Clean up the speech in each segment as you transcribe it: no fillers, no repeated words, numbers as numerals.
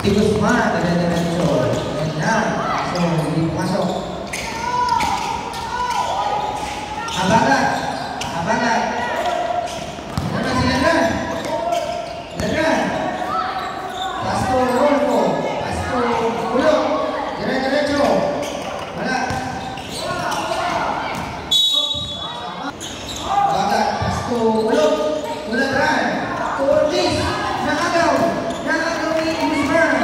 Si Guzman, dire-diretso. Yan lang. So, hindi pumasok. Abangat. Abangat. Ano si Ladran? Ladran. Pasto Rolfo. Pasto Kulok. Dire-diretso. Wala. Abangat. Pasto Kulok. Ladran. Ortiz. Nakagaw. Nakagaw ni Guzman.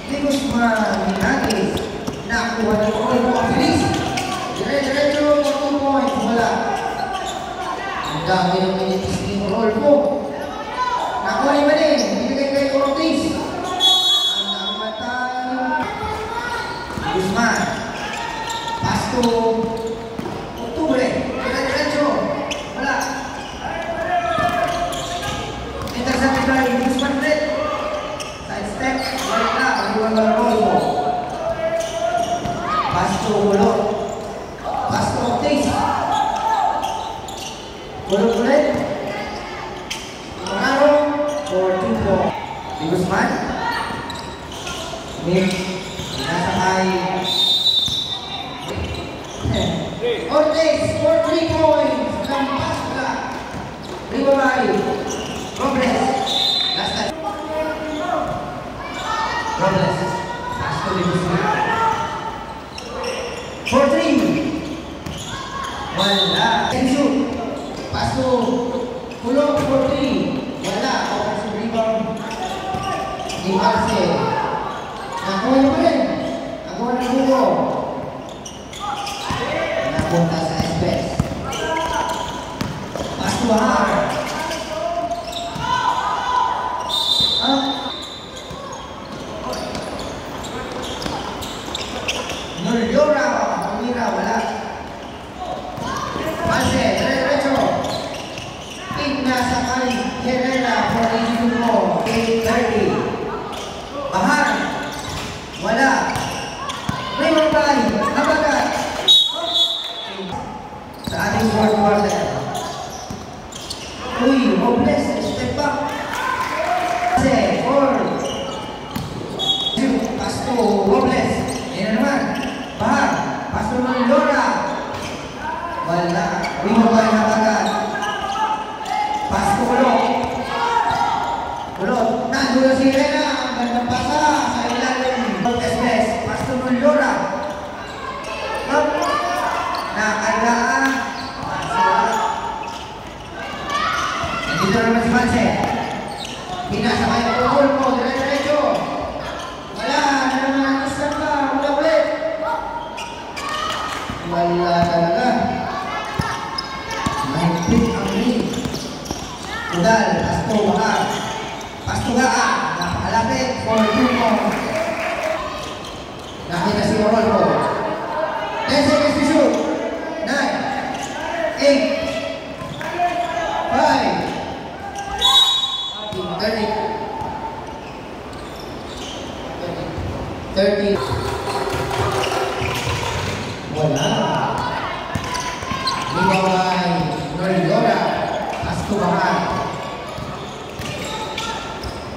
Ni Guzman. Minagis. Nakuha ng Rolfo. Ang bilis. Dire-diretso. 2 points. Wala. Ang dami ng minitis ni Rolfo. Nakuha ni Manin. Binigay kay Ortiz. Ang dami matay. Guzman. Pasto. Octubre. Dire-diretso. Wala. Intercepted by Guzman ulit. Side step. Wala na. Iwan ng Rolfo. Pasto Kulok. Pasto Ortiz. Kulok ulit. Moraro. For 2 points. Si Guzman. Nick. Pinasakay. Ortiz for 3 points. Lampas ka. Ribabay. Robles. Last time. Robles. Pasto ni Guzman. For 3. Wala. Can shoot. Pasto. Kulok for 3. Wala. Offensive rebound. Di Marce. Nakuha mo rin. Nakuha ng Hugo. Napunta sa Espes. Pasto Bahar. Nolyora. Pamira. Wala. Marce. Dire-diretso. Pinasakay. Herrera for 82. 8-30. Bahar. Wala. Raymond Bay. Nabagat. Sa ating fourth quarter. Uy, Robles. Step back. Marce. 4. Pasto. Robles. Yan na naman. Bahar. Pasto Nolyora. Wala. Raymond Bay. Nabagat. Pasto Kulok. Kulok. Nandun si Rena. Ang gandang pasa sa ilalim. Espes. Pasto Nolyora. Nakagaan. Nandito naman si Marce. Pinasakay ang pukul mo. Dire-diretso. Wala. Ano naman ang isang ka. Wala ulit. Wala talaga. Mahigpit ang ring. Udal. Pasto. Bahar. Pasto Gaan. Napakalapit. For 2 points. Nakita si Rolfo. 10 seconds to shoot. 9, 8, 5, 30. Wala. Libaway. Nolyora. Pasto Bahar.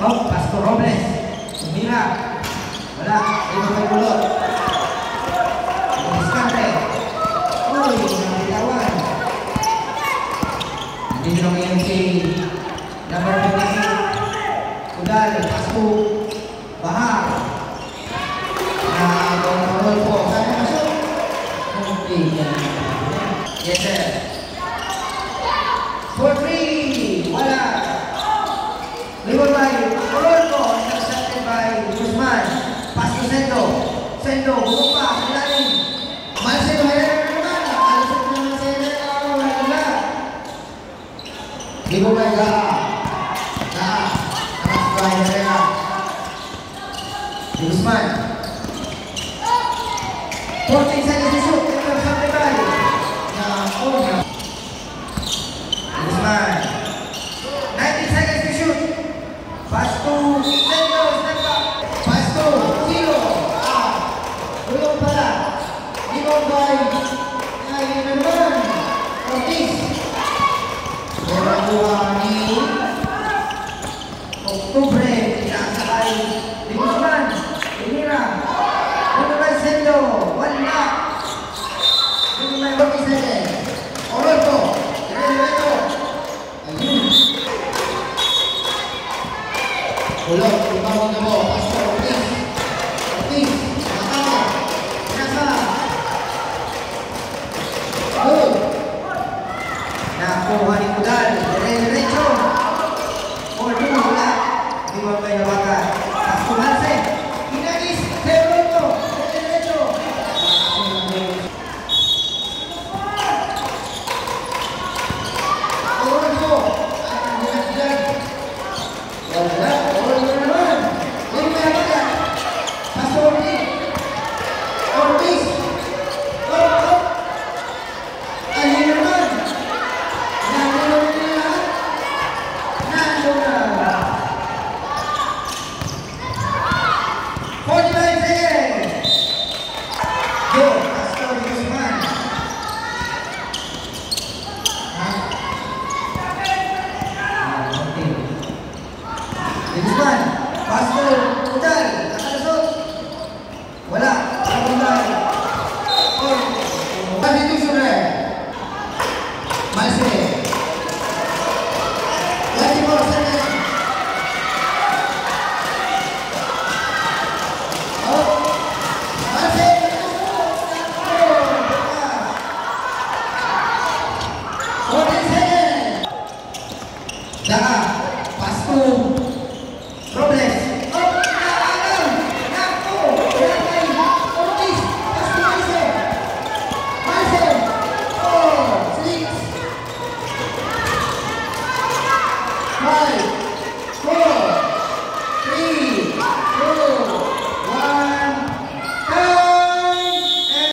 Oh, Pasto Robles. Sumira. Wala. Ito kay Kulot. Diskarte. Uy, nabitawan. Hindi nyo ngayon si number 58. Udal. Pasto Bahar. Rolfo. Sana masuk. Yes, sir. For 3. Wala. Reward by Rolfo. Intercepted by Guzman. Pasto Sendo. Sendo. Bumpa. Ilalim. Marce. Herrera naman. Alusot naman si Herrera. Wala. Reward by Gaan. Gaan. Alas by Herrera. Guzman. 14 seconds to shoot. Intercepted by Guzman. 19 seconds to shoot. Pasto. Sendo. Step back. Pasto. 0. Ulong pala. Limong by. Ayun na naman. Ortiz. Pero ni Octubre. Pinasakay. Di Guzman. Pinira. Puno by Sendo. One back. Puno by Rocky Sende. Orozco. Diretso. Ayun. Ulog. Ibawag na mo. Pastor Ortiz. Ortiz. Nakama. Nasa. Good. Nakuha ni Udal. Diretso. Or wala. Di ba kayo nawagan? Pastor Hansen. Inanis. Diretso. Diretso. Orozco. Wala. Orozco naman. Hindi mo nawagan. Pastor Ortiz. Ortiz. Ayun naman. Nandun na. Nandun na. 45 seconds. Go. Pastor Guzman. Guzman. Pastor Udal.